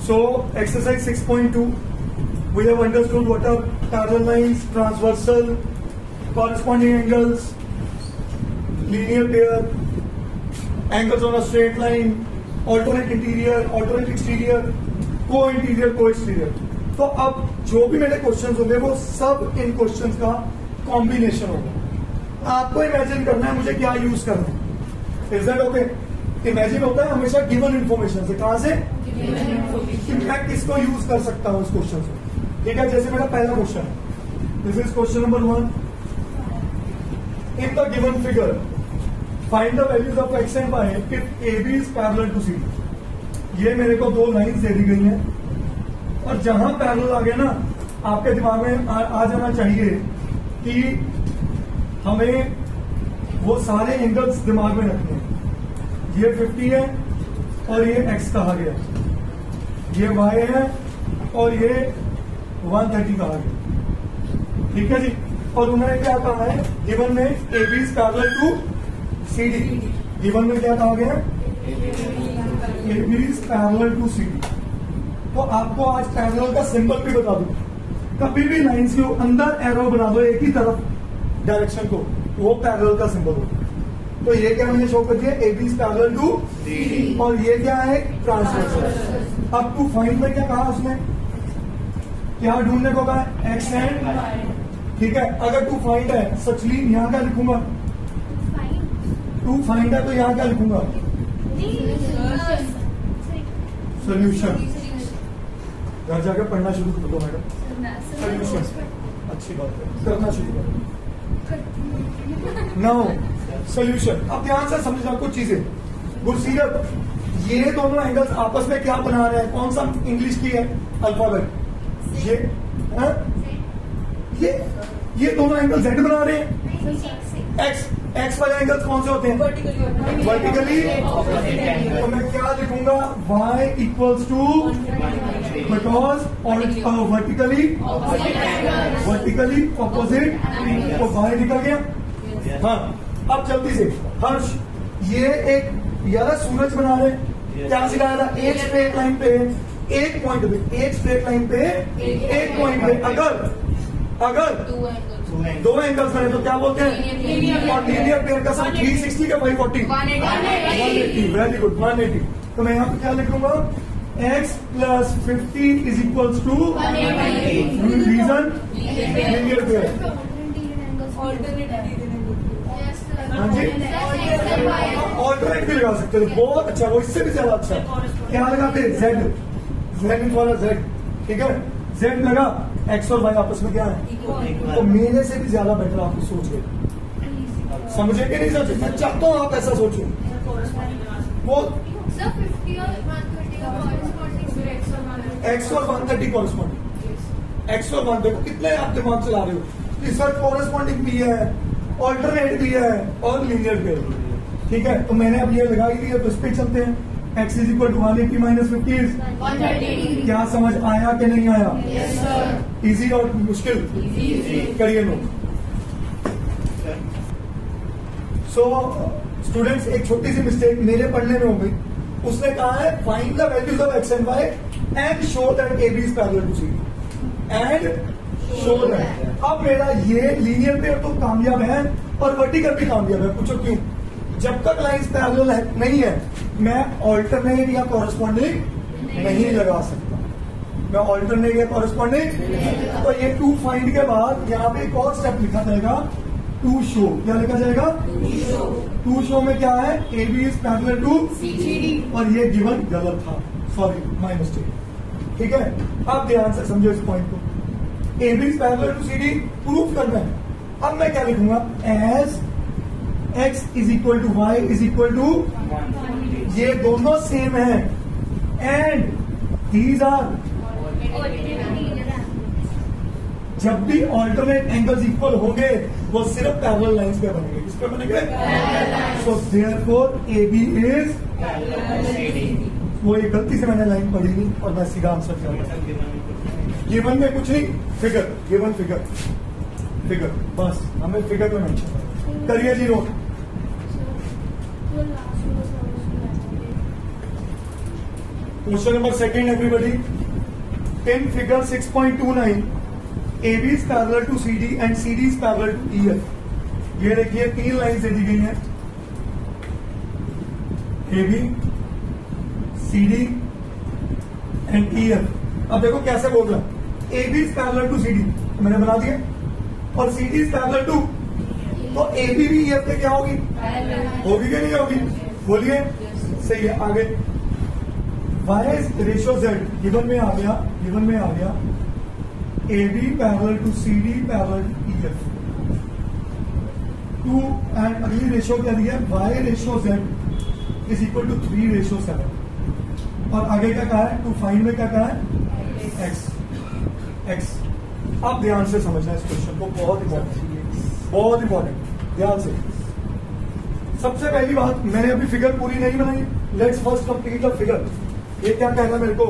So exercise 6.2, we have understood what are parallel lines, transversal, corresponding angles, linear pair, angles on a straight line, alternate interior, alternate exterior, co-interior, co-exterior. तो अब जो भी मेरे questions होंगे वो सब इन questions का कॉम्बिनेशन होगा। आपको इमेजिन करना है मुझे क्या यूज करना है। Is that okay? इमेजिन होता है हमेशा गिवन इन्फॉर्मेशन से। कहां से? मैं किसको यूज कर सकता हूं इस क्वेश्चन से। ठीक है, जैसे मेरा पहला क्वेश्चन है, this is question number 1। In the given figure find the values of x and Y if A B is parallel to C. ये मेरे को दो लाइंस दे दी गई हैं और जहां पैरेलल आ गया ना, आपके दिमाग में आ जाना चाहिए कि हमें वो सारे एंगल्स दिमाग में रखने हैं। ये 50 है और ये x कहा गया, ये y है और ये 130 कहा गया। ठीक है जी। और उन्होंने क्या कहा है गिवन में A B is parallel to C D. Given में क्या कहा गया? A B is parallel to C D. तो आपको आज पैरेलल का सिंबल भी बता दूं। कभी भी लाइंस के अंदर एरो बना दो एक ही तरफ डायरेक्शन को, वो पैरेलल का सिंबल होता है। तो ये क्या मैंने शो कर दिया? A B is parallel to C. और ये क्या है? ट्रांसवर्सल। अब टू फाइंड में क्या कहा उसने? क्या ढूंढने को कहा? X and. ठीक है, अगर टू फाइंड है सचली यहां क्या लिखूंगा? टू फाइंड है तो यहां क्या लिखूंगा? सोल्यूशन। घर जाकर पढ़ना शुरू कर दो मैडम। सोल्यूशन अच्छी बात है, करना शुरू करो। Now solution. अब ध्यान से समझना कुछ चीजें। गुरसीरत, ये दोनों एंगल्स आपस में क्या बना रहे हैं? कौन सा इंग्लिश की है अल्फाबेट? ये दोनों एंगल जेड बना रहे हैं। एक्स वाले एंगल्स कौन से होते हैं? वर्टिकली। तो मैं क्या लिखूंगा? y equals to, because vertically opposite, तो y निकल गया। हाँ, अब जल्दी से हर्ष, ये एक यार सूरज बना रहे हैं। क्या सिखाया था? एक स्ट्रेट लाइन पे एक पॉइंट पे, एक स्ट्रेट लाइन पे एक पॉइंट पे अगर दो एंगल्स बने तो क्या बोलते हैं? और लीनियर पेयर का सम 360 का 540 180। Very good, 180। तो मैं यहाँ पे क्या लिखूंगा? x plus 50 is equals to reason linear pair. हाँ जी, ऑल्टरनेट भी लगा सकते हो। बहुत अच्छा, वो इससे भी ज्यादा अच्छा। क्या लगाते हैं? जेड वाला जेड। ठीक है, जेड लगा, एक्स और वाई आपस में क्या है? तो मेरे से भी ज्यादा बेटर आप सोच रहे। समझे कि नहीं समझे? मैं चाहता हूँ आप ऐसा सोचो। वो एक्स और 130 कॉरेस्पॉन्डिंग। एक्स और 1 देखो कितने आप दिमाग चला रहे हो। इस पर कॉरेस्पॉन्डिंग भी है, ऑल्टरनेट भी है और लीनियर पेयर भी है। ठीक है, तो मैंने अब ये लगा ही दिया, तो इस पे चलते हैं। x is equal to 180 minus 50 130। क्या समझ आया कि नहीं आया? yes, sir। इजी और मुश्किल? करिए नोट। सो स्टूडेंट्स, एक छोटी सी मिस्टेक मेरे पढ़ने में हो गई। उसने कहा है find the values of x and y and show that A B is parallel to C and show that. अब मेरा ये लीनियर पेयर तो कामयाब है और वर्टिकल भी कामयाब है। पूछो क्यों? जब तक लाइंस पैरेलल नहीं है मैं ऑल्टरनेट या कॉरेस्पॉन्डिंग नहीं लगा सकता। मैं ऑल्टरनेट या कॉरेस्पॉन्डिंग, तो ये टू फाइंड के बाद यहाँ पे एक और स्टेप लिखा जाएगा, टू शो। क्या लिखा जाएगा? टू शो में क्या है? A B is parallel to C D. और ये गिवन गलत था, सॉरी माय मिस्टेक। ठीक है, अब ध्यान से समझो इस पॉइंट को। A B is parallel to C D proof करना है। अब मैं क्या लिखूंगा? As x is equal to y is equal to, ये दोनों सेम है एंड दीज आर, जब भी ऑल्टरनेट एंगल्स इक्वल होंगे वो सिर्फ पैरेलल लाइंस पे बनेंगे। किस पे बनेंगे? So therefore A B is, वो ये गलती से मैंने लाइन पढ़ी नहीं और मैं सीधा आंसर कर रहा। गिवन में कुछ नहीं, फिगर, गिवन फिगर बस, हमें फिगर में नहीं। करिए जी note. Question number second everybody, in figure 6.29 AB is parallel to CD and CD is parallel to EF। ये देखिए 3 लाइन से दी गई हैं, AB, CD एंड EF। अब देखो कैसे बोल रहा है, AB is parallel to CD मैंने बना दिया, और CD is parallel to, तो AB भी EF पे क्या होगी, होगी कि नहीं होगी, बोलिए। सही है। आगे Y रेशियो Z गिवन में आ गया AB parallel to CD parallel to EF 2 and अगली रेशियो क्या दी है, Y ratio Z is equal to 3 ratio 7, और आगे क्या कहा है, टू फाइंड में क्या कहा है, X। अब ध्यान से समझना इस क्वेश्चन को, बहुत इंपॉर्टेंट, ध्यान से। सबसे पहली बात, मैंने अभी फिगर पूरी नहीं बनाई, let's first complete the figure. ये क्या कहना मेरे को,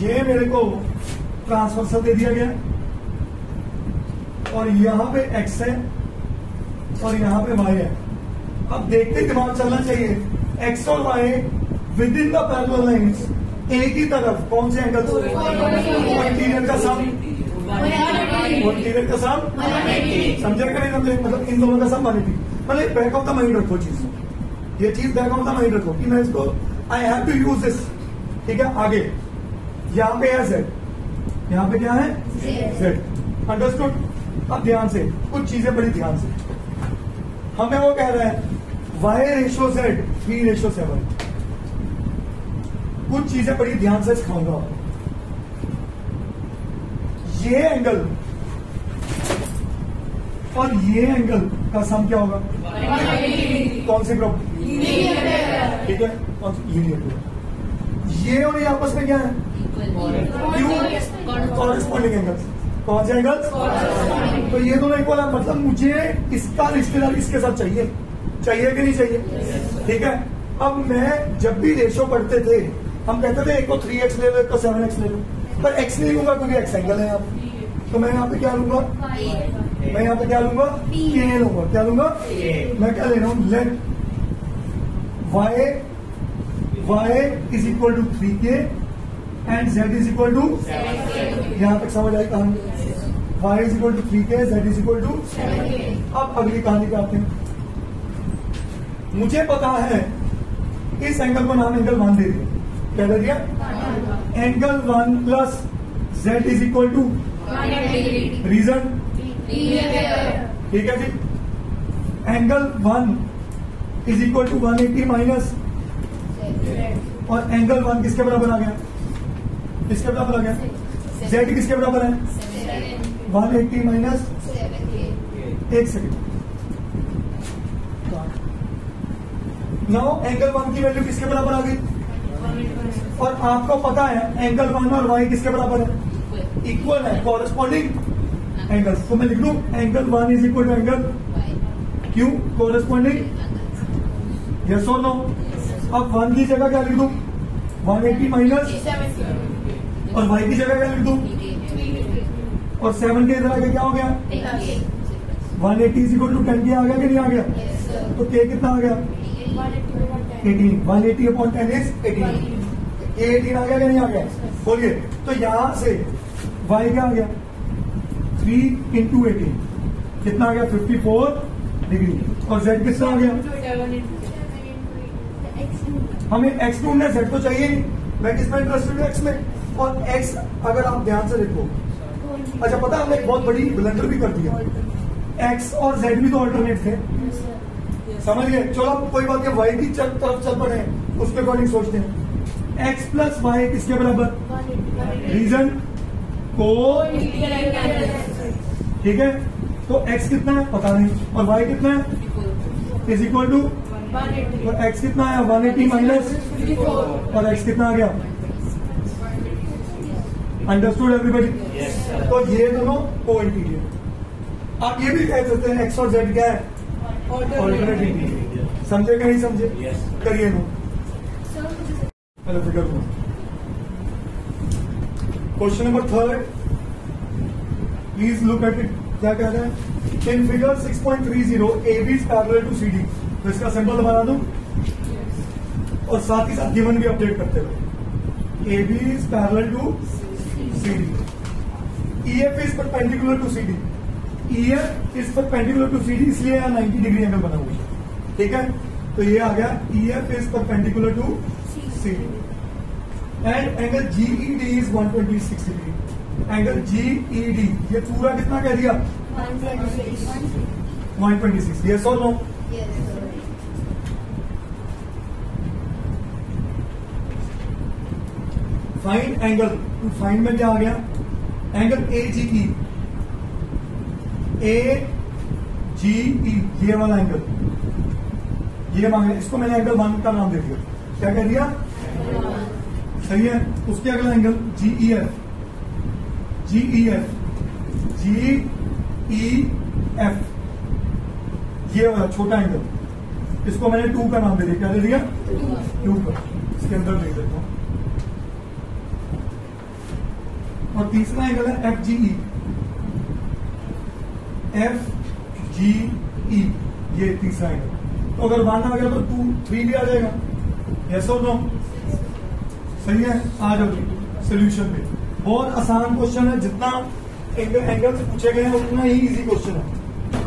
ये मेरे को ट्रांसवर्सल दे दिया गया, और यहां पे x है और यहां पे y है। अब देखते दिमाग चलना चाहिए, x और y with in the parallel lines एक ही तरफ कौन से एंगल, इंटीरियर का सम, समझे कि नहीं समझे, मतलब इन दोनों का सम 180। मतलब बैक ऑफ द माइंड रखो चीज, ये चीज बैक ऑफ द माइंड रखो कि मैं इसको I have to use this, ठीक है। आगे यहाँ पे है Z, यहाँ पे क्या है Z, अंडरस्टूड। अब ध्यान से कुछ चीजें बड़ी ध्यान से, हमें वो कह रहा है Y रेशियो Z 3 रेशियो 7। कुछ चीजें बड़ी ध्यान से सिखाऊंगा। ये एंगल और ये एंगल का सम क्या होगा, कौन सी प्रॉपर्टी, ठीक है, कौन सी, लीनियर। ये और ये आपस में क्या है, क्यों, कॉरेस्पॉन्डिंग एंगल्स। कौन से एंगल्स, तो ये दोनों इक्वल है, मतलब मुझे इसका रिश्तेदार इसके साथ चाहिए कि नहीं चाहिए, ठीक है। अब मैं जब भी रेशियो पढ़ते थे हम कहते थे एक को 3x ले लो, एक को 7x ले लो, पर x नहीं लूंगा क्योंकि x एंगल है यहाँ पे, तो मैं यहाँ पे क्या लूंगा, मैं यहाँ पे क्या लूंगा, K लूंगा। क्या लूंगा, मैं क्या ले रहा हूँ, let y is equal to 3K and z is equal to, यहां तक समझ आई कहानी, y is equal to 3K, z is equal to. अब अगली कहानी पे आते हैं। मुझे पता है इस एंगल को नाम एंगल 1 दे दिया, क्या दे दिया, angle 1 plus z is equal to, reason, ठीक है जी। Angle 1 is equal to 180 minus, और एंगल 1 किसके बराबर आ गया, किसके बराबर आ गया, z किसके बराबर है, 180 माइनस, एक सेकेंड। नाउ एंगल 1 की वैल्यू किसके बराबर आ गई, और आपको पता है एंगल 1 और y किसके बराबर है, इक्वल है, कॉरेस्पॉन्डिंग एंगल। तो मैं लिख लू angle 1 is equal to angle Q, corresponding, yes और नो। अब 1 की जगह क्या लिख दू, 180 माइनस, और y की जगह क्या लिख दू, और 7 के इधर आगे क्या हो गया, 180 इज इक्वल टू 10K आ गया कि नहीं आ गया, तो K कितना आ गया, 18, 180 अपॉन 10 इज 18, K 18 आ गया कि नहीं आ गया, बोलिए। तो यहां से y क्या आ गया, 3 इंटू 18 कितना आ गया, 54 डिग्री, और z कितना आ गया, हमें x ढूंढना है, z तो चाहिए नहीं, मैं किसमें इंटरेस्टेड हूँ, x में। और x अगर आप ध्यान से देखो, अच्छा पता हमने एक बहुत बड़ी ब्लंडर भी कर दिया, x और z भी तो अल्टरनेट थे, समझ गए। चलो कोई बात नहीं, y की तरफ चल पड़े, उसके अकॉर्डिंग सोचते हैं। x प्लस वाई किसके बराबर, रीजन को, ठीक है। तो x कितना है पता नहीं, और y कितना है, इज इक्वल टू, तो x कितना है 180 माइनस, और x कितना आ गया, अंडरस्टूड एवरीबॉडी। तो ये दोनों को इंटीरियर। आप ये भी कह सकते हैं x और z क्या है, ऑल्टरनेट इंटीरियर। समझे कि नहीं समझे, करिए नो। हेलो फिगर को question number 3, please look at it. क्या कह रहा है, in figure 6.30 AB is parallel to CD। तो इसका सिंबल बना दूं और साथ ही साथ गिवन भी अपडेट करते रहो। A B is parallel to C D, E F is perpendicular to C D, E F is perpendicular to C D, इसलिए यहाँ 90 डिग्री एंगल बना हुआ है। ठीक है, तो ये आ गया E F is perpendicular to C D and angle G E D is 126 degree. Angle G E D ये पूरा कितना कह दिया? 126। यस और no? Find angle, to find में क्या आ गया? एंगल ए जी ई, ए जी ई ये वाला एंगल, ये मांगे, इसको मैंने एंगल 1 का नाम दे दिया। क्या कह दिया? सही है। उसके अगला एंगल जी ई एफ, जी ई एफ, जी ई एफ ये वाला छोटा एंगल, इसको मैंने 2 का नाम दे दिया। क्या दे दिया? 2 का। इसके अंदर देख देता हूं। और तीसरा एंगल है एफ जी ई, एफ जी ई ये तीसरा एंगल। तो अगर 1 आ गया तो 2 3 भी आ जाएगा। यस और नो? सही है। आ जाओ सोल्यूशन पे। बहुत आसान क्वेश्चन है, जितना एंगल से पूछे गए हैं उतना ही इजी क्वेश्चन है।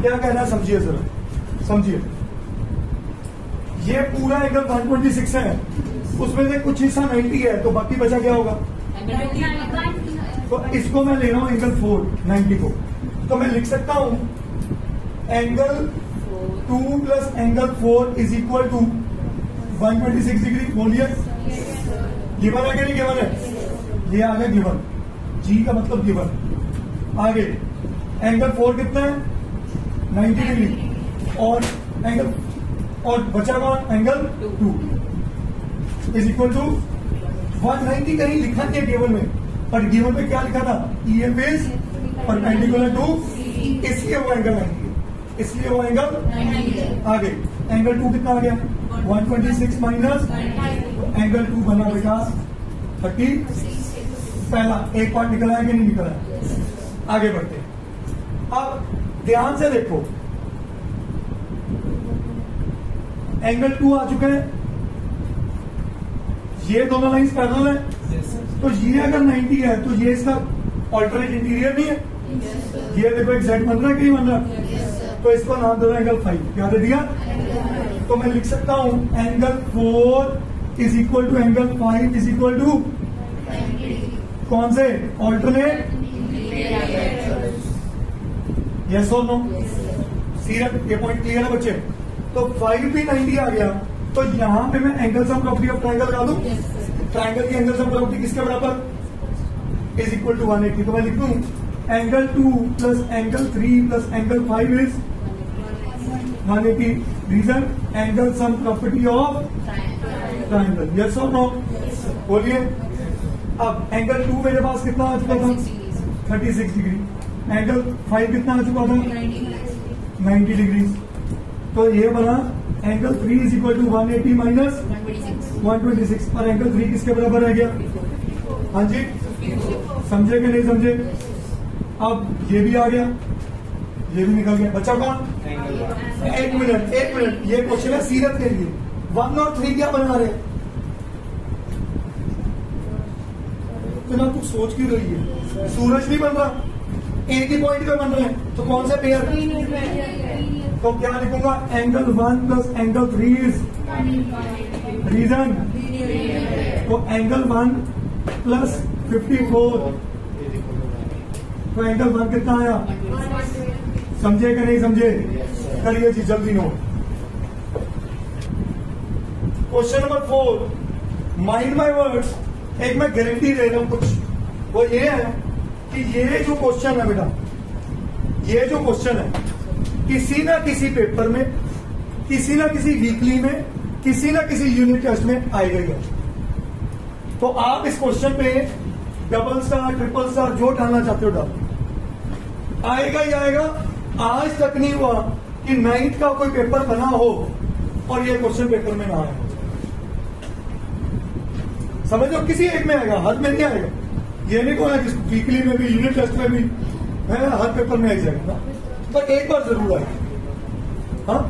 क्या कहना है समझिए जरा, समझिए। ये पूरा एंगल 126 है, उसमें से कुछ हिस्सा 90 है, तो बाकी बचा क्या होगा? तो इसको मैं ले रहा हूं एंगल 4 90 को, तो मैं लिख सकता हूं angle 2 plus angle 4 is equal to 126 degree. बोलिए गिवन है कि नहीं गिवन है? ये आ गया गिवन, जी का मतलब गिवन। आगे एंगल 4 कितना है? 90 डिग्री, और एंगल और बचा हुआ एंगल 2 इज इक्वल टू 190। कहीं लिखा नहीं है गिवन में, पर गिवन में क्या लिखा था? E F is perpendicular to, इसलिए वो एंगल 90 है, इसलिए वो एंगल 90 है। आगे एंगल 2 कितना आ गया? 126 माइनस एंगल 2 बना बेटा 30। पहला एक पार्ट निकला है कि नहीं निकला है? आगे बढ़ते हैं। अब ध्यान से देखो, एंगल 2 आ चुका है, ये दोनों लाइंस पैरेलल है, तो ये अगर 90 है तो ये इसका ऑल्टरनेट इंटीरियर नहीं है? ये देखो एक जेड बन रहा है कि नहीं बन रहा? तो इसको नाम दे रहा एंगल 5। क्या दे दिया? तो मैं लिख सकता हूं angle 4 is equal to angle 5 is equal to कौन से? ऑल्टरनेट। यस और नो? सीरियस, ये पॉइंट क्लियर है बच्चे? तो 5 भी 90 आ गया, तो यहां पे मैं angle sum property of triangle लगा दूं। ट्राइंगल की एंगल सम प्रॉपर्टी किसके बराबर? Is equal to 180। तो मैं लिख दूं angle 2 plus angle 3 plus angle 5 is 180। Reason angle sum property of triangle. Yes और नो? बोलिए। अब एंगल 2 मेरे पास कितना आ चुका था? 36 डिग्री। एंगल 5 कितना आ चुका था? 90 डिग्री। तो ये बना angle 3 is equal to 180 minus 126। और एंगल 3 किसके बराबर रह गया? हाँ जी, समझे कि नहीं समझे? अब ये भी आ गया, ये भी निकल गया। बच्चा कौन? एक मिनट, ये क्वेश्चन है सीरत के लिए। 1 और 3 क्या बना रहे? इतना तू सोच क्यों रही है? सूरज नहीं बन रहा, एक ही पॉइंट पे बन रहे हैं, तो कौन सा पेयर? तो क्या लिखूंगा? Angle 1 plus angle 3 is reason. तो एंगल 1 प्लस 54, तो एंगल 1 कितना आया? समझे कि नहीं समझे? करिए जी जल्दी note. Question number 4, mind my words. एक मैं गारंटी दे रहा हूं कुछ, वो ये है कि ये जो क्वेश्चन है बेटा, ये जो क्वेश्चन है किसी ना किसी पेपर में, किसी ना किसी वीकली में, किसी ना किसी यूनिट टेस्ट में आएगा ही। तो आप इस क्वेश्चन पे डबल स्टार, ट्रिपल स्टार जो डालना चाहते हो डालो, आएगा ही आएगा। आज तक नहीं हुआ कि 9th का कोई पेपर बना हो और ये क्वेश्चन पेपर में ना आए। समझो, किसी एक में आएगा, हर में नहीं आएगा। ये नहीं कहना कि वीकली में भी, यूनिट टेस्ट में भी, है हर पेपर में आ जाएगा, पर एक बार जरूर आएगा। हाँ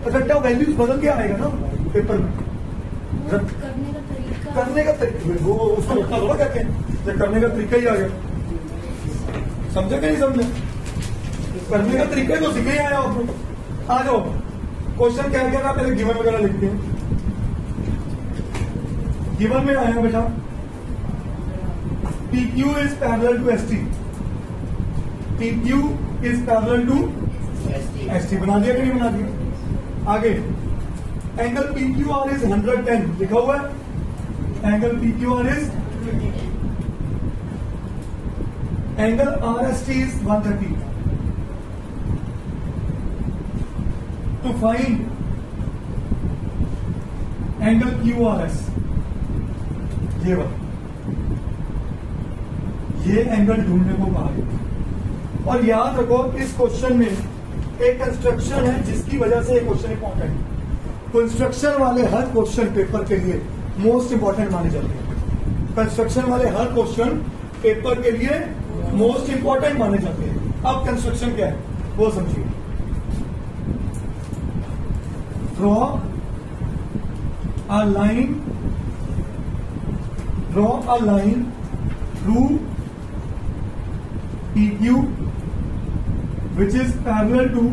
इकट्ठा वैल्यूज बदल के आएगा ना पेपर में। करने का तरीका वो उसको रखना थोड़ा कहते हैं, करने का तरीका ही आ गया। समझे कि नहीं समझे? करने का तरीका ही तो सीखे ही आया आपको। आ जाओ, क्वेश्चन क्या क्या था, पहले गिवन वगैरह लिखते हैं। गिवन में आया बेटा PQ is parallel to ST, PQ is parallel to ST। बना दिया कि नहीं बना दिया? आगे एंगल PQR is 110 लिखा हुआ है, angle PQR is, angle RST is 130। to find angle QRS, ये एंगल ढूंढने को कहा गया। और याद रखो इस क्वेश्चन में एक कंस्ट्रक्शन है जिसकी वजह से ये क्वेश्चन इंपॉर्टेंट है। कंस्ट्रक्शन वाले हर क्वेश्चन पेपर के लिए मोस्ट इंपॉर्टेंट माने जाते हैं। कंस्ट्रक्शन वाले हर क्वेश्चन पेपर के लिए मोस्ट इंपॉर्टेंट माने जाते हैं। अब कंस्ट्रक्शन क्या है वो समझिए। Draw a line through PQ which is parallel to,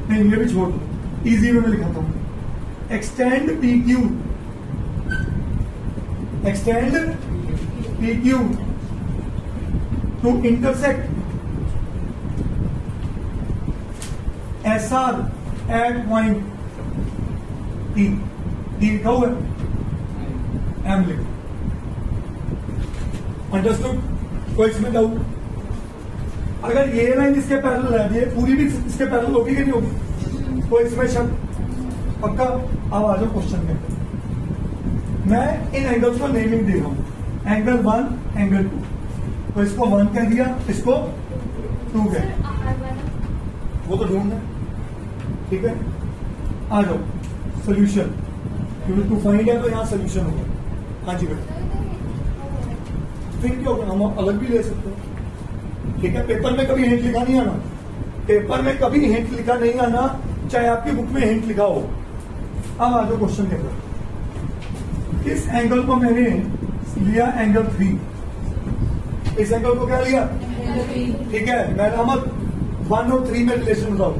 नहीं ये भी छोड़ दो, इजी में मैं लिखाता हूं। extend PQ to intersect SR at point T लिखा हुआ है, एम लिख। अंडरस्टूड? कोई इसमें डाउट? अगर ये लाइन इसके पैरेलल है, ये पूरी भी इसके पैरेलल होगी कि नहीं होगी? कोई इसमें शक? पक्का? अब आ जाओ क्वेश्चन में। मैं इन एंगल्स को नेमिंग दे रहा हूं, एंगल 1 एंगल 2। तो इसको 1 कह दिया, इसको 2 कह दिया, वो तो ढूंढना। ठीक है, आ जाओ सोल्यूशन, क्योंकि टू फाइंड है तो यहां सोल्यूशन होगा। हाँ जी बेटा, फिर क्या होगा, हम अलग भी ले सकते हैं। ठीक है, पेपर में कभी हिंट लिखा नहीं आना, पेपर में कभी हिंट लिखा नहीं आना, चाहे आपकी बुक में हिंट लिखा हो। अब आ जाओ क्वेश्चन के ऊपर। इस एंगल को मैंने लिया एंगल 3, इस एंगल को क्या लिया? ठीक है, मैं अहमद 1 और 3 में रिलेशन बताओ।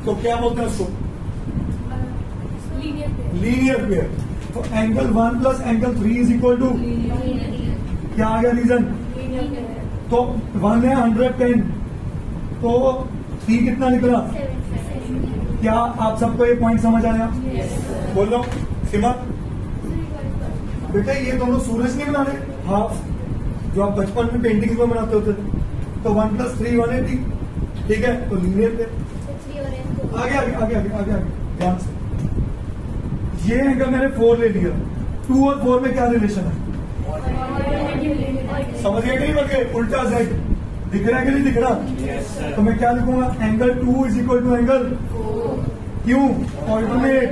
तो क्या बोलते हैं उसको? Linear pair. तो angle 1 plus angle 3 is equal to क्या आ गया रीजन? तो 1 है 110, तो 3 कितना निकला? क्या आप सबको ये पॉइंट समझ आया? बोलो सीमा बेटा, ये दोनों सूरज नहीं बना रहे हाफ, जो आप बचपन में पेंटिंग में बनाते होते थे। तो 1 + 3 180। ठीक है, तो लीनियर पेयर। आगे आगे आगे आगे आगे आगे ध्यान से। ये एंगल मैंने 4 ले लिया, 2 और 4 में क्या रिलेशन है? समझ गए कि नहीं? बन गए? उल्टा Z दिख रहा है कि नहीं दिख रहा? तो मैं क्या लिखूंगा? Angle 2 is equal to angle, क्यों? ऑल्टरनेट।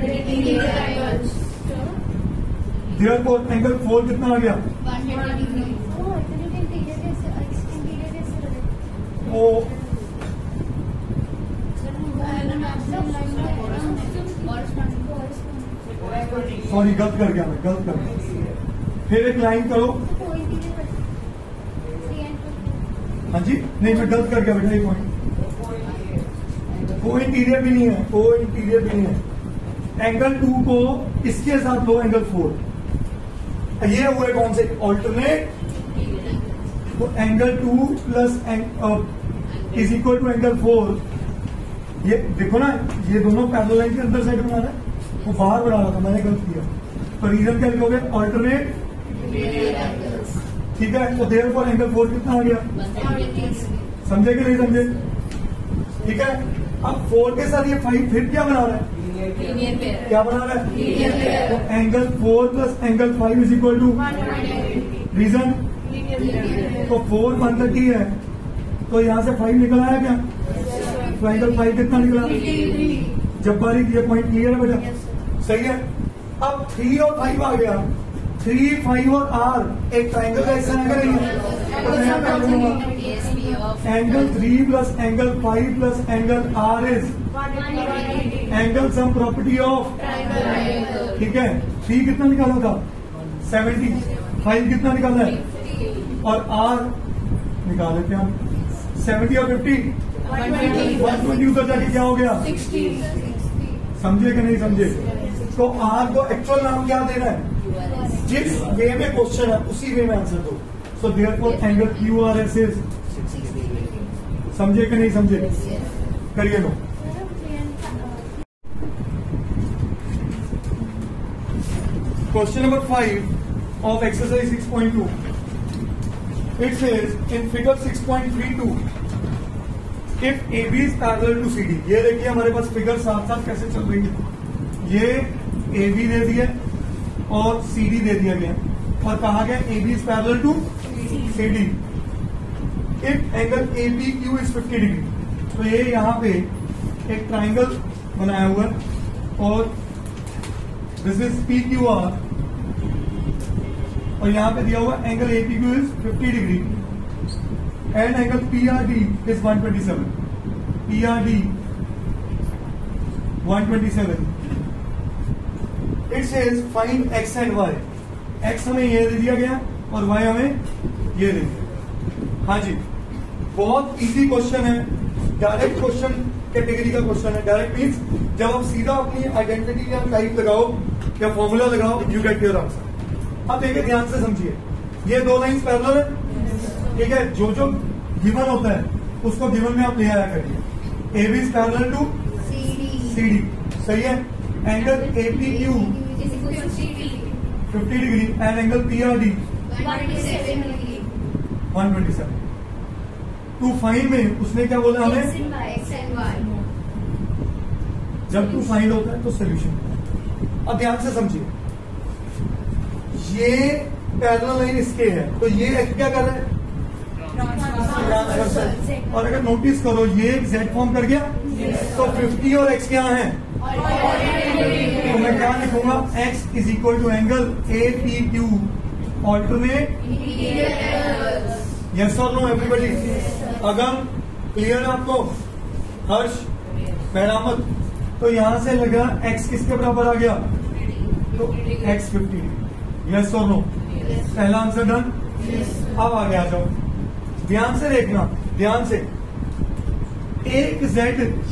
देयरफॉर एंगल 4 कितना आ गया? वो सॉरी, गलत कर गया मैं, गलत कर गया। फिर एक लाइन करो। हाँ जी, नहीं मैं गलत कर गया बेटा, ये पॉइंट कोई इंटीरियर भी नहीं है, कोई इंटीरियर भी नहीं है। एंगल 2 को इसके साथ लो, एंगल 4। ये हुए कौन से? ऑल्टरनेट। तो angle 2 plus is equal to angle 4। ये देखो ना, ये दोनों पैरेलल लाइन के अंदर साइड बना रहा है, वो बाहर बना रहा था, मैंने गलत किया। तो रीजन क्या लिखोगे? ऑल्टरनेट। ठीक है, तो देयरफॉर एंगल 4 कितना आ गया? समझे कि नहीं समझे? ठीक है, अब 4 के साथ ये 5 फिर क्या बना रहा है? क्या बना रहा है? तो angle 4 plus angle 5 is equal to reason. तो 4 130 है, तो यहां से 5 निकल आया क्या? तो एंगल 5 कितना निकला? जब बारीक, ये पॉइंट क्लियर है बेटा? सही है। अब 3 और 5 आ गया, 3, 5 और R एक ट्राइंगल का हिस्सा है कि नहीं? Angle 3 plus angle 5 plus angle R is angle sum property of, ठीक है। 3 कितना निकाला था 70, 5 कितना निकाला है, और आर निकाल लेते हैं हम 70 और 50 120 उधर जाके क्या हो गया 60। समझे कि नहीं समझे। तो आर को एक्चुअल नाम क्या देना है, जिस वे में क्वेश्चन है उसी वे में आंसर दो। So therefore angle Q R S is, समझे कि नहीं समझे, करिए no. Question number 5 of exercise 6.2. It says in figure 6.32, if AB is parallel to CD. ये देखिए हमारे पास फिगर साथ साथ कैसे चल रही है। ये AB दे दिया और CD दे दिया गया और कहा गया AB is parallel to CD. If angle APQ is 50 degree, तो ये यहाँ पे एक ट्राइंगल बनाया हुआ है और दिस इज PQR और यहाँ पे दिया हुआ angle APQ is 50 degree and angle PRD is 127. PRD 127. It says find X and Y. X हमें ये दे दिया गया और Y हमें ये दे दिया। हाँ जी, बहुत इजी क्वेश्चन है, डायरेक्ट क्वेश्चन कैटेगरी का क्वेश्चन है। डायरेक्ट मीन्स जब आप सीधा अपनी आइडेंटिटी या टाइप लगाओ या फॉर्मूला लगाओ, यू गेट योर आंसर। अब देखिए ध्यान से समझिए, ये दो लाइंस पैरेलल है, ठीक है। जो जो गिवन होता है उसको गिवन में आप ले आया करिए। AB is parallel to CD, सही है। Angle APQ 50 degree and angle PRD 127. To find में उसने क्या बोला हमें, जब टू फाइंड होता है तो सोल्यूशन। अब ध्यान से समझिए, ये पैरेलल लाइन इसके है तो ये क्या कर रहा है, और अगर नोटिस करो ये एक Z फॉर्म कर गया तो 50 और X क्या है, तो मैं क्या लिखूंगा, X is equal to angle APQ alternate. Yes और नो एवरीबडी। अगम क्लियर है आपको, हर्ष मेहरामत। तो यहां से लगा X किसके बराबर आ गया, तो X 50। यस और नो, पहला आंसर डन। अब आगे आ जाओ, ध्यान से देखना, ध्यान से। एक Z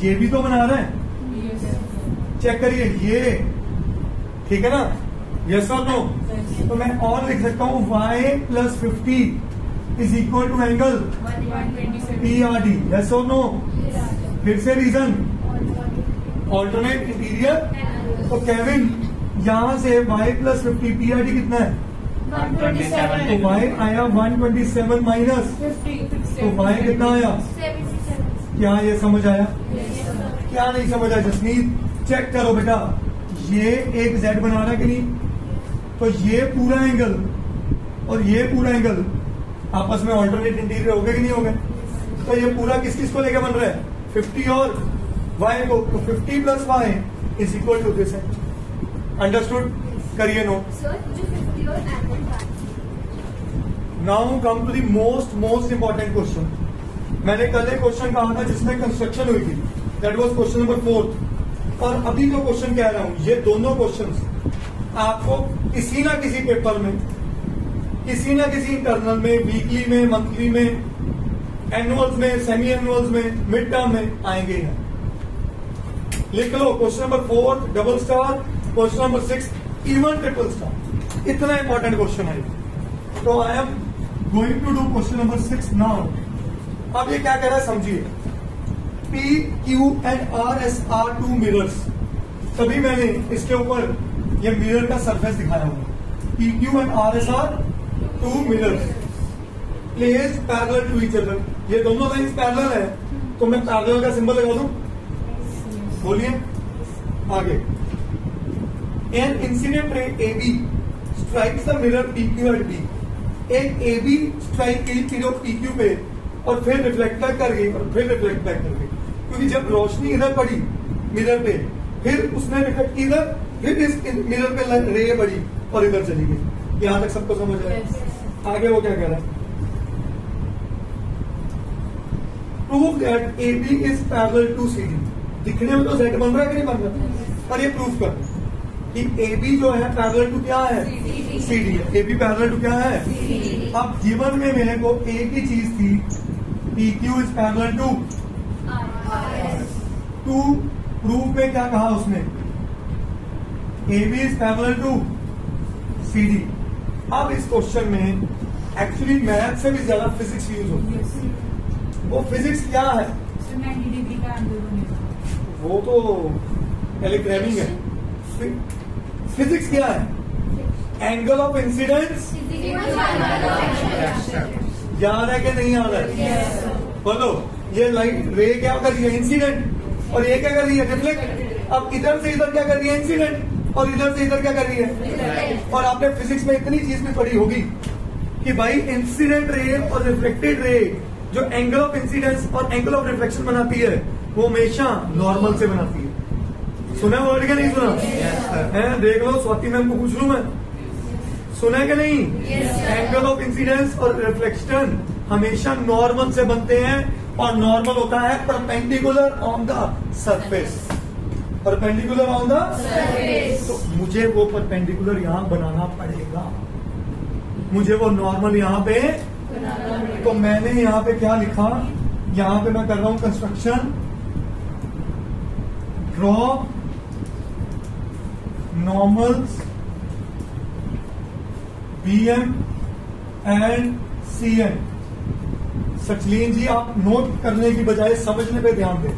ये भी तो बना रहा है, चेक करिए ये, ठीक है ना। यस और नो, तो मैं और लिख सकता हूं Y plus 50 is equal to angle PRD। Yes और नो, फिर से रीजन, ऑल्टरनेट इंटीरियर। तो केविन यहां से Y प्लस 50 PRD कितना है 127, तो Y आया 127 माइनस, तो Y कितना आया, क्या ये समझ आया, क्या नहीं समझ आया जसमीत, चेक करो बेटा। ये एक Z बना रहा है कि नहीं, तो ये पूरा एंगल और ये पूरा एंगल आपस में ऑल्टरनेट इंटीरियर हो गए कि नहीं हो गए, तो ये पूरा किस किस को लेकर बन रहा है, 50 और Y को, तो 50 plus Y is equal to this है। अंडरस्टूड, करिए नो। Now come to the most important question. मैंने कल एक क्वेश्चन कहा था जिसमें कंस्ट्रक्शन हुई थी, दैट वाज क्वेश्चन नंबर 4। और अभी जो क्वेश्चन कह रहा हूं, ये दोनों क्वेश्चंस आपको किसी ना किसी पेपर में, किसी ना किसी इंटरनल में, वीकली में, मंथली में, एनुअल्स में, सेमी एनुअल्स में, मिड टर्म में आएंगे हैं। लिख लो, question number 4 double star, question number 6 even triple star. इतना इंपॉर्टेंट क्वेश्चन है। तो I am going to do question number 6 now. अब ये क्या कह रहा है समझिए, P, Q and R S are two mirrors। तभी मैंने इसके ऊपर ये मिरर का सरफेस दिखाया हुआ। P, Q and R S are two mirrors placed parallel to each other। ये दोनों लाइन्स पैरेलल है, तो मैं पैरेलल का सिंबल लगा दूं, बोलिए आगे। An incident ray AB strikes the mirror PQ at B। एक AB स्ट्राइक की थी PQ पे और फिर रिफ्लेक्ट बैक कर गई और फिर रिफ्लेक्ट बैक कर गई, क्योंकि जब रोशनी इधर पड़ी मिरर पे, फिर उसने रिफ्लेक्ट की इधर, फिर इस मिरर पे रे पड़ी और इधर चली गई। यहां तक सबको समझ आया। आगे वो क्या कह रहा है, prove that AB is parallel to CD। दिखने में तो Z बन रहा है कि नहीं बन रहा, पर ये प्रूव कर कि AB जो है पैरेलल टू क्या है, CD है। AB पैरेलल टू क्या है, अब गिवन में मेरे को एक ही चीज थी, PQ is parallel to prove में क्या कहा उसने, AB is parallel to CD। अब इस क्वेश्चन में एक्चुअली मैथ से भी ज्यादा फिजिक्स यूज होती है। वो फिजिक्स क्या है, 90 डिग्री का एंगल बनेगा। वो तो टेलीग्रामिंग है। फिजिक्स क्या है, एंगल ऑफ इंसिडेंस। याद है कि नहीं याद है, बोलो। ये लाइट रे क्या कर रही है, इंसिडेंट, और ये क्या कर रही है, रिफ्लेक्ट। अब इधर से इधर क्या कर रही है, इंसिडेंट, और इधर से इधर क्या कर रही है। और आपने फिजिक्स में इतनी चीज भी पढ़ी होगी कि भाई इंसिडेंट रे और रिफ्लेक्टेड रे जो एंगल ऑफ इंसिडेंस और एंगल ऑफ रिफ्लेक्शन बनाती है वो हमेशा नॉर्मल से बनाती है। सुना वर्ड क्या नहीं सुना, है देख लो, स्वाति मैम को पूछ लू मैं, सुना कि नहीं। एंगल ऑफ इंसिडेंस और रिफ्लेक्शन हमेशा नॉर्मल से बनते हैं, और नॉर्मल होता है perpendicular on the surface, perpendicular on the surface. तो मुझे वो परपेंडिकुलर यहां बनाना पड़ेगा, मुझे वो नॉर्मल यहां पे। तो मैंने यहां पे क्या लिखा, यहां पे मैं कर रहा हूं construction, draw normals BM and CN। Sachleen ji आप नोट करने की बजाय समझने पे ध्यान दें।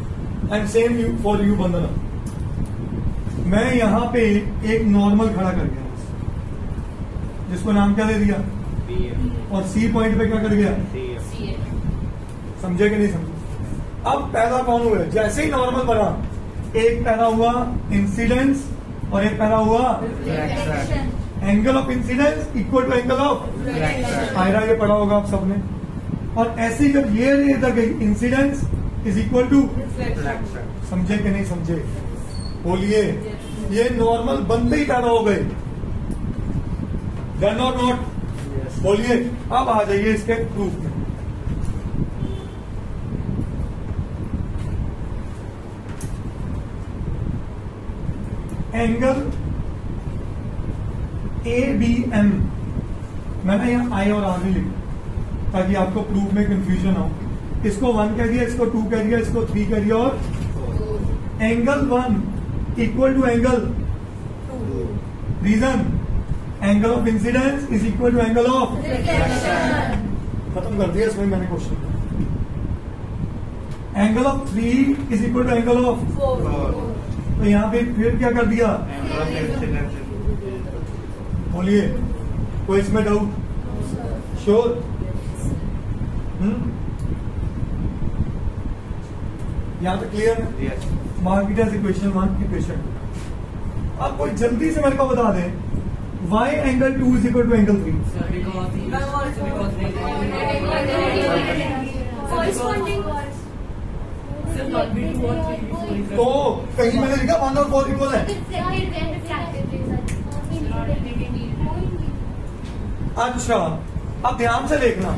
And same you for you Bandana. मैं यहां पे एक नॉर्मल खड़ा कर गया, जिसको नाम क्या दे दिया, और C पॉइंट पे क्या कर गया, समझे कि नहीं समझे। अब पैदा कौन हुआ, जैसे ही नॉर्मल बना, एक पैदा हुआ इंसिडेंस और एक पैदा हुआ angle of incidence equal to angle of आयरा, ये पढ़ा होगा आप सबने। और ऐसे ही जब ये रे इधर गई, इंसिडेंस इज इक्वल टू, समझे कि नहीं समझे, बोलिए। ये नॉर्मल बनते ही पैदा हो गए, डन और नॉट, बोलिए। अब आ जाइए इसके प्रूफ में। एंगल ABM, मैंने यहाँ I और R लिखा ताकि आपको प्रूफ में कंफ्यूजन हो। इसको 1 कह दिया, इसको 2 कह दिया, इसको 3 कह दिया, और angle 1 equal to angle 2। Reason, angle of incidence is equal to angle of reflection. खत्म कर दिया इसमें मैंने question. Angle of 3 is equal to angle of 4। तो यहाँ पे फिर क्या कर दिया, बोलिए, कोई इसमें डाउट, श्योर। यहाँ तक क्लियर है। मार्केटर्स इक्वेशन 1 इक्वेशन 2। अब कोई जल्दी से मेरे को बता दे, y angle 2 is equal to angle 3। तो कहीं मैंने लिखा 1 और 4 इक्वल है। अच्छा, अब ध्यान से देखना,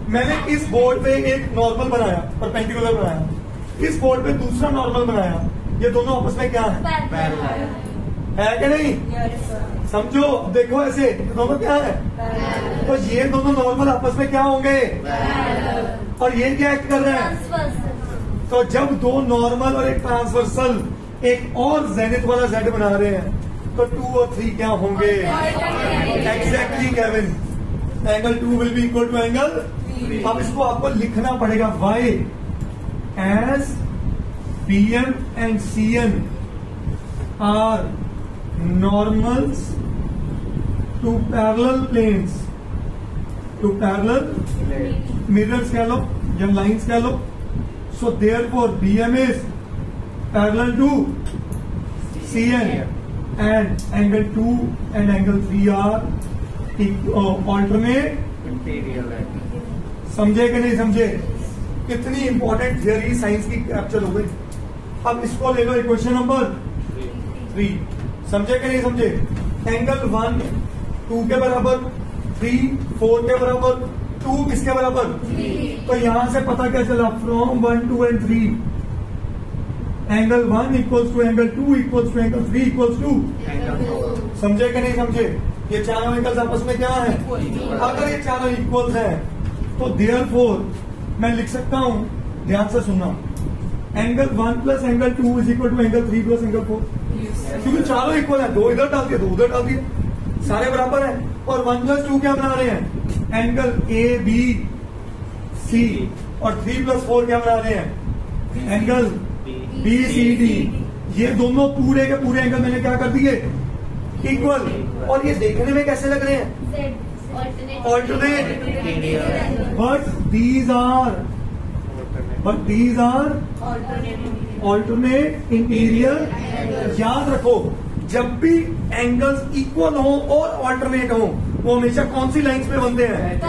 मैंने इस बोर्ड पे एक नॉर्मल बनाया, परपेंडिकुलर बनाया, इस बोर्ड पे दूसरा नॉर्मल बनाया, ये दोनों आपस में क्या है, पैरेलल है कि नहीं। समझो, अब देखो ऐसे दोनों क्या है, तो ये दोनों नॉर्मल आपस में क्या होंगे, और ये क्या एक्ट कर रहे हैं। तो जब दो नॉर्मल और एक ट्रांसवर्सल एक और जेनिथ वाला जेड बना रहे हैं, तो 2 और 3 क्या होंगे, exactly Kevin, angle 2 will be equal to angle. अब इसको आपको लिखना पड़ेगा, y as BM and CN are normals to parallel planes, to parallel mirrors कह लो या लाइन्स कह लो। So therefore BM is parallel to CN and angle 2 and angle 3 are alternate। समझे कि नहीं समझे, कितनी इंपॉर्टेंट थियरी साइंस की कैप्चर हो गई। अब इसको ले लो इक्वेशन नंबर 3, समझे कि नहीं समझे। एंगल 1 2 के बराबर, 3 4 के बराबर, 2 किसके बराबर, तो यहां से पता क्या चला, from 1, 2 and 3 angle 1 equals to angle 2 equals to angle 3 equals to, समझे कि नहीं समझे? ये चारों एंगल्स आपस में क्या है? अगर ये चारों इक्वल्स हैं तो देयरफॉर मैं लिख सकता हूं, ध्यान से सुनना, angle 1 plus angle 2 is equal to angle 3 plus angle 4, क्योंकि चारों इक्वल है। दो इधर डाल दिए, दो उधर डाल दिए, सारे बराबर हैं। और 1 प्लस 2 क्या बना रहे हैं? Angle A B C. और 3 प्लस 4 क्या बना रहे हैं? Angle B C D. ये दोनों पूरे के पूरे एंगल मैंने क्या कर दिए? इक्वल। और ये देखने में कैसे लग रहे हैं? Alternate. But these are alternate interior. याद रखो, जब भी एंगल्स इक्वल हो और ऑल्टरनेट हो, वो हमेशा कौन सी लाइंस पे बनते हैं?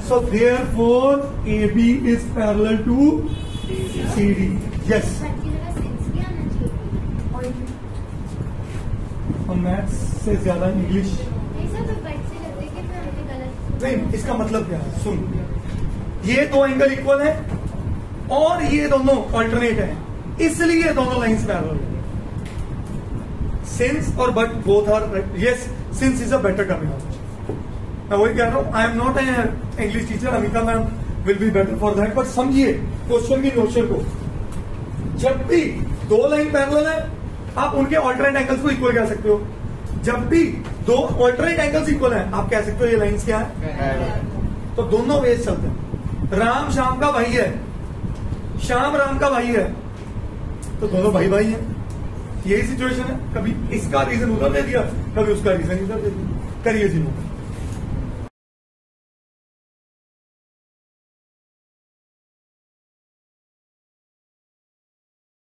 So therefore A B is parallel to C D. Yes, maths से ज्यादा इंग्लिश नहीं। इसका मतलब क्या है? सुन, ये दो एंगल इक्वल है और ये दोनों ऑल्टरनेट है, इसलिए दोनों लाइंस पैरेलल है। सिंस और but both are, yes, since is a better terminology. मैं वही कह रहा हूं, I am not a English teacher, Amita ma'am will be better for that. But समझिए क्वेश्चन की नोशन को, जब भी दो लाइन पैरेलल है आप उनके ऑल्टरनेट एंगल्स को इक्वल कह सकते हो। जब भी दो ऑल्टरनेट एंगल्स इक्वल हैं आप कह सकते हो ये लाइंस क्या है। तो दोनों वेज चलते हैं। राम श्याम का भाई है, श्याम राम का भाई है, तो दोनों भाई भाई हैं। यही सिचुएशन है, कभी इसका रीजन उधर दे दिया, कभी उसका रीजन इधर दे दिया। करिए जी।